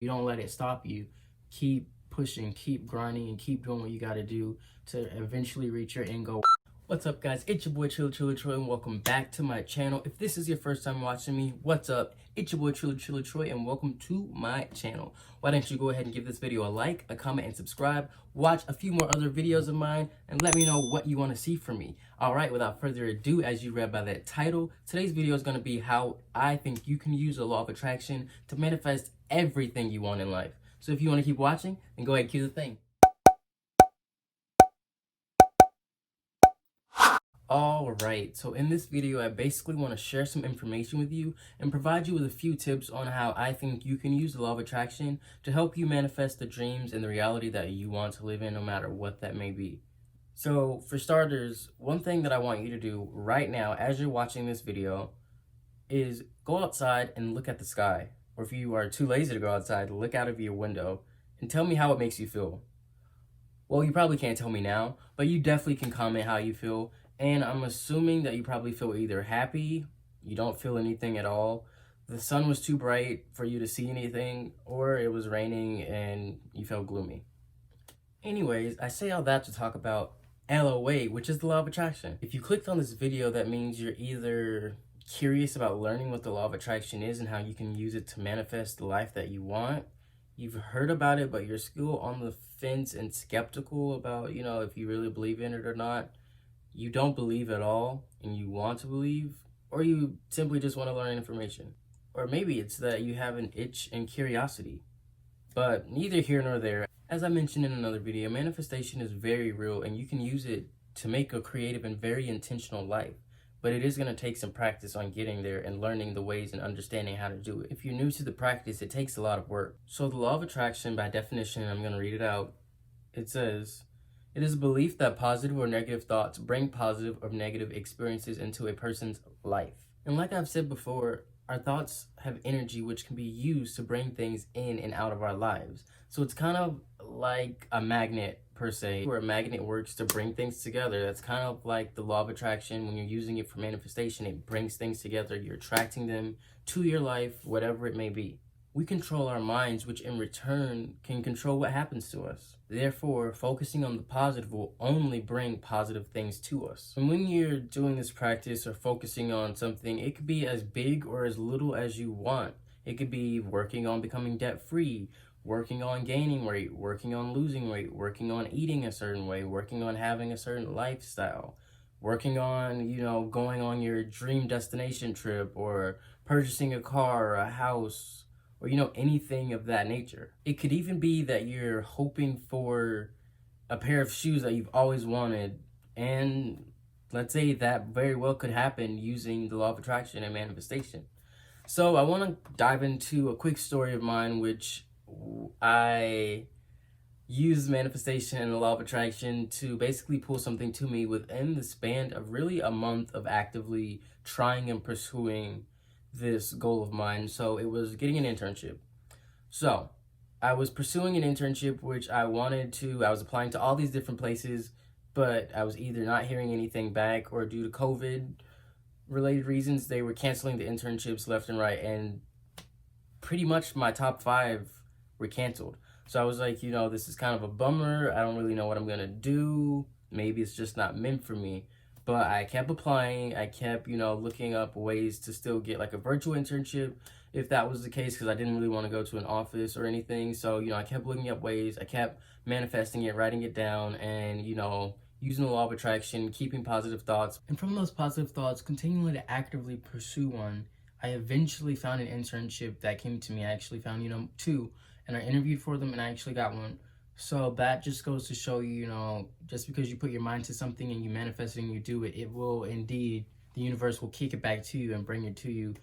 You don't let it stop you. Keep pushing, keep grinding, and keep doing what you got to do to eventually reach your end goal. What's up, guys? It's your boy TrillaaTroy, and welcome back to my channel. If this is your first time watching me, what's up? It's your boy TrillaaTroy, and welcome to my channel. Why don't you go ahead and give this video a like, a comment, and subscribe. Watch a few more other videos of mine, and let me know what you want to see from me. All right, without further ado, as you read by that title, today's video is going to be how I think you can use the law of attraction to manifest everything you want in life. So if you want to keep watching, then go ahead and cue the thing. Alright, so in this video, I basically want to share some information with you and provide you with a few tips on how I think you can use the law of attraction to help you manifest the dreams and the reality that you want to live in, no matter what that may be. So for starters, one thing that I want you to do right now as you're watching this video is go outside and look at the sky. Or if you are too lazy to go outside, look out of your window and tell me how it makes you feel. Well, you probably can't tell me now, but you definitely can comment how you feel. And I'm assuming that you probably feel either happy, you don't feel anything at all, the sun was too bright for you to see anything, or it was raining and you felt gloomy. Anyways, I say all that to talk about LOA, which is the law of attraction. If you clicked on this video, that means you're either curious about learning what the law of attraction is and how you can use it to manifest the life that you want. You've heard about it, but you're still on the fence and skeptical about, if you really believe in it or not. You don't believe at all and you want to believe, or you simply just want to learn information. Or maybe it's that you have an itch and curiosity. But neither here nor there. As I mentioned in another video, manifestation is very real and you can use it to make a creative and very intentional life. But it is going to take some practice on getting there and learning the ways and understanding how to do it. If you're new to the practice, it takes a lot of work. So the law of attraction, by definition, I'm going to read it out. It says, it is a belief that positive or negative thoughts bring positive or negative experiences into a person's life. And like I've said before, our thoughts have energy which can be used to bring things in and out of our lives. So it's kind of like a magnet per se, where a magnet works to bring things together. That's kind of like the law of attraction. When you're using it for manifestation, it brings things together. You're attracting them to your life, whatever it may be. We control our minds, which in return can control what happens to us. Therefore, focusing on the positive will only bring positive things to us. And when you're doing this practice or focusing on something, it could be as big or as little as you want. It could be working on becoming debt-free, working on gaining weight, working on losing weight, working on eating a certain way, working on having a certain lifestyle, working on, going on your dream destination trip, or purchasing a car or a house, or anything of that nature. It could even be that you're hoping for a pair of shoes that you've always wanted, and let's say that very well could happen using the law of attraction and manifestation. So I want to dive into a quick story of mine, which I use manifestation and the law of attraction to basically pull something to me within the span of really a month of actively trying and pursuing this goal of mine. So it was getting an internship. So I was pursuing an internship which I was applying to all these different places, but I was either not hearing anything back, or due to COVID related reasons, they were canceling the internships left and right, and pretty much my top 5 were canceled. So I was like, this is kind of a bummer. I don't really know what I'm gonna do. Maybe it's just not meant for me. But I kept applying. I kept, looking up ways to still get like a virtual internship if that was the case, because I didn't really want to go to an office or anything. So, I kept looking up ways. I kept manifesting it, writing it down, and, using the law of attraction, keeping positive thoughts. And from those positive thoughts, continuing to actively pursue one, I eventually found an internship that came to me. I actually found, 2, and I interviewed for them and I actually got one. So that just goes to show you, just because you put your mind to something and you manifest it and you do it, it will indeed, the universe will kick it back to you and bring it to you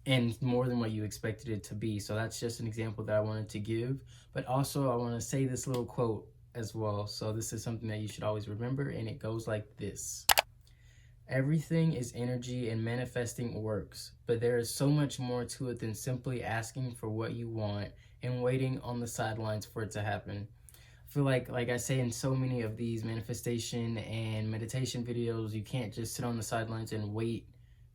in more than what you expected it to be. So that's just an example that I wanted to give. But also I want to say this little quote as well. So this is something that you should always remember, and it goes like this. Everything is energy and manifesting works, but there is so much more to it than simply asking for what you want and waiting on the sidelines for it to happen. I feel like I say in so many of these manifestation and meditation videos, you can't just sit on the sidelines and wait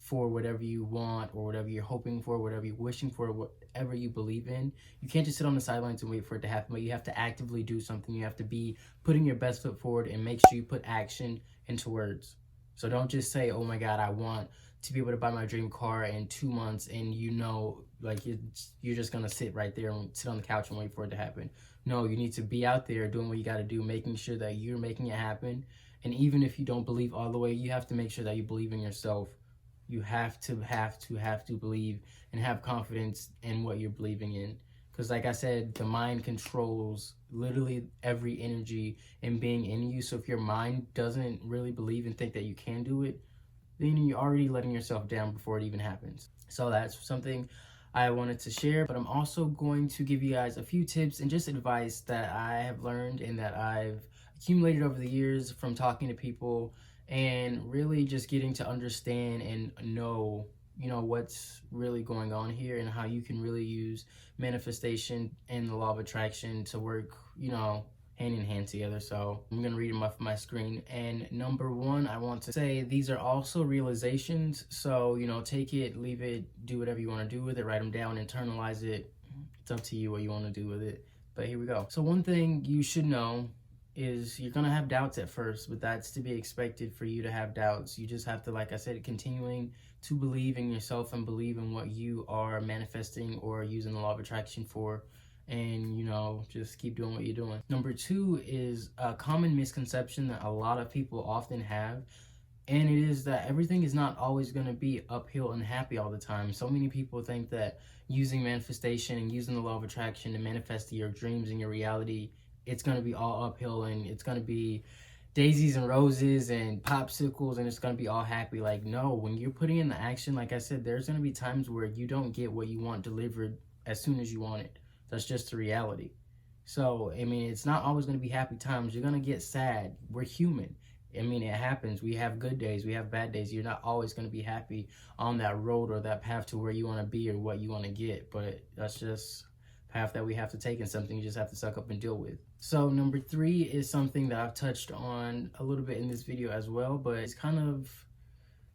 for whatever you want or whatever you're hoping for, whatever you're wishing for, whatever you believe in. You can't just sit on the sidelines and wait for it to happen, but you have to actively do something. You have to be putting your best foot forward and make sure you put action into words. So don't just say, oh my God, I want to be able to buy my dream car in 2 months, and like you're just gonna sit right there and sit on the couch and wait for it to happen. No, you need to be out there doing what you gotta do, making sure that you're making it happen. And even if you don't believe all the way, you have to make sure that you believe in yourself. You have to believe and have confidence in what you're believing in. Because like I said, the mind controls literally every energy and being in you. So if your mind doesn't really believe and think that you can do it, then you're already letting yourself down before it even happens. So that's something I wanted to share, but I'm also going to give you guys a few tips and just advice that I have learned and that I've accumulated over the years from talking to people and really just getting to understand and know, what's really going on here and how you can really use manifestation and the law of attraction to work, hand in hand together. So I'm going to read them off my screen. And number one, I want to say these are also realizations. So, take it, leave it, do whatever you want to do with it, write them down, internalize it. It's up to you what you want to do with it. But here we go. So one thing you should know is you're going to have doubts at first, but that's to be expected for you to have doubts. You just have to, like I said, continuing to believe in yourself and believe in what you are manifesting or using the law of attraction for. And, just keep doing what you're doing. Number two is a common misconception that a lot of people often have. And it is that everything is not always going to be uphill and happy all the time. So many people think that using manifestation and using the law of attraction to manifest your dreams and your reality, it's going to be all uphill and it's going to be daisies and roses and popsicles and it's going to be all happy. Like, no, when you're putting in the action, like I said, there's going to be times where you don't get what you want delivered as soon as you want it. That's just the reality. So, it's not always going to be happy times. You're going to get sad. We're human. It happens. We have good days. We have bad days. You're not always going to be happy on that road or that path to where you want to be or what you want to get. But that's just path that we have to take and something you just have to suck up and deal with. So number three is something that I've touched on a little bit in this video as well, but it's kind of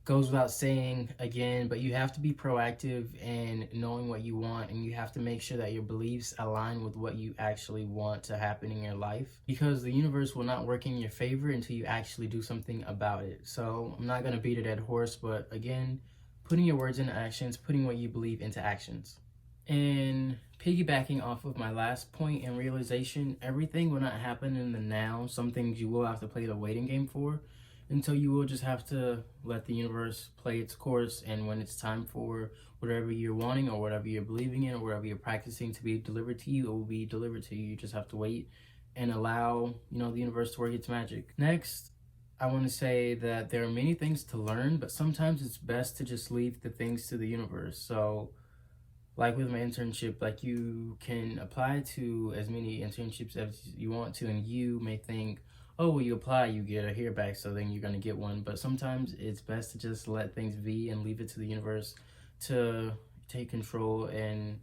goes without saying again, but you have to be proactive in knowing what you want, and you have to make sure that your beliefs align with what you actually want to happen in your life, because the universe will not work in your favor until you actually do something about it. So I'm not going to beat a dead horse, but again, putting your words into actions, putting what you believe into actions. And piggybacking off of my last point and realization, everything will not happen in the now. Some things you will have to play the waiting game for, until you will just have to let the universe play its course. And when it's time for whatever you're wanting or whatever you're believing in or whatever you're practicing to be delivered to you, it will be delivered to you. You just have to wait and allow, the universe to work its magic. Next, I want to say that there are many things to learn, but sometimes it's best to just leave the things to the universe. So like with my internship, like you can apply to as many internships as you want to, and you may think, oh, well, you apply, you get a hear back, so then you're going to get one. But sometimes it's best to just let things be and leave it to the universe to take control and,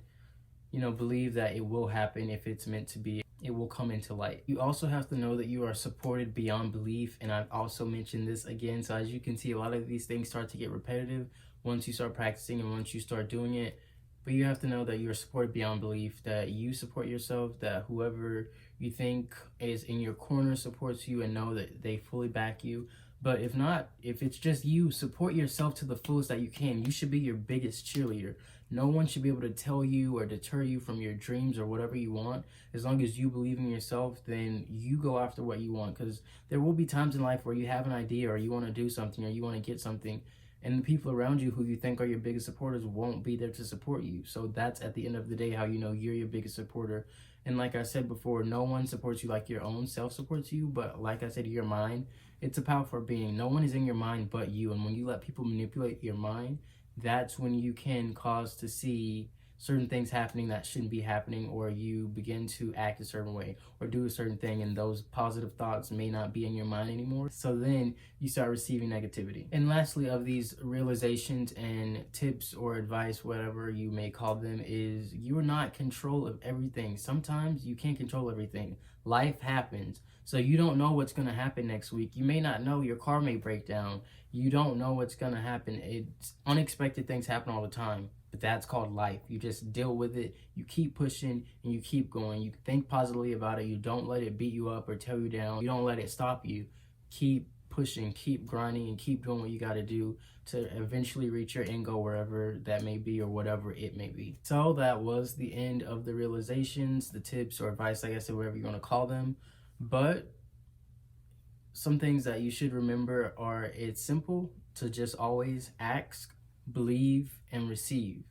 believe that it will happen. If it's meant to be, it will come into light. You also have to know that you are supported beyond belief. And I've also mentioned this again. So as you can see, a lot of these things start to get repetitive once you start practicing and once you start doing it. But you have to know that you're supported beyond belief, that you support yourself, that whoever you think is in your corner supports you, and know that they fully back you. But if not, if it's just you, support yourself to the fullest that you can. You should be your biggest cheerleader. No one should be able to tell you or deter you from your dreams or whatever you want. As long as you believe in yourself, then you go after what you want. Because there will be times in life where you have an idea or you want to do something or you want to get something, and the people around you who you think are your biggest supporters won't be there to support you. So that's at the end of the day how you know you're your biggest supporter. And like I said before, no one supports you like your own self supports you. But like I said, your mind, it's a powerful being. No one is in your mind but you. And when you let people manipulate your mind, that's when you can cause to see certain things happening that shouldn't be happening, or you begin to act a certain way or do a certain thing, and those positive thoughts may not be in your mind anymore. So then you start receiving negativity. And lastly, of these realizations and tips or advice, whatever you may call them, is you're not in control of everything. Sometimes you can't control everything. Life happens. So you don't know what's going to happen next week. You may not know your car may break down. You don't know what's going to happen. It's unexpected things happen all the time. But that's called life. You just deal with it. You keep pushing and you keep going. You think positively about it. You don't let it beat you up or tear you down. You don't let it stop you. Keep pushing, keep grinding, and keep doing what you got to do to eventually reach your end goal, wherever that may be or whatever it may be. So that was the end of the realizations, the tips or advice, like I said, whatever you want to call them. But some things that you should remember are, it's simple to just always ask, believe, and receive.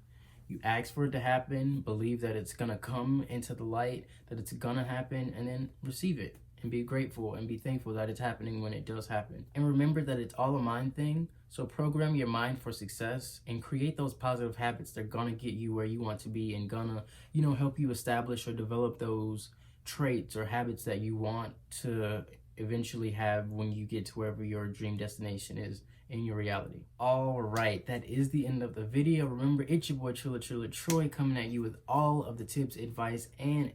You ask for it to happen, believe that it's gonna come into the light, that it's gonna happen, and then receive it and be grateful and be thankful that it's happening when it does happen. And remember that it's all a mind thing. So program your mind for success and create those positive habits that are gonna get you where you want to be and gonna, help you establish or develop those traits or habits that you want to eventually have when you get to wherever your dream destination is in your reality. All right, that is the end of the video. Remember, it's your boy TrillaaTroy coming at you with all of the tips, advice, and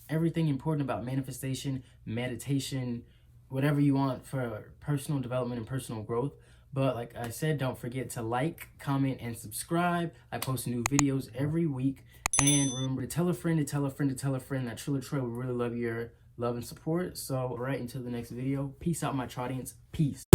everything important about manifestation, meditation, whatever you want for personal development and personal growth. But like I said, don't forget to like, comment, and subscribe. I post new videos every week. And remember to tell a friend, to tell a friend, to tell a friend that TrillaaTroy would really love your love and support. So, all right, until the next video, peace out, my Traudians. Peace.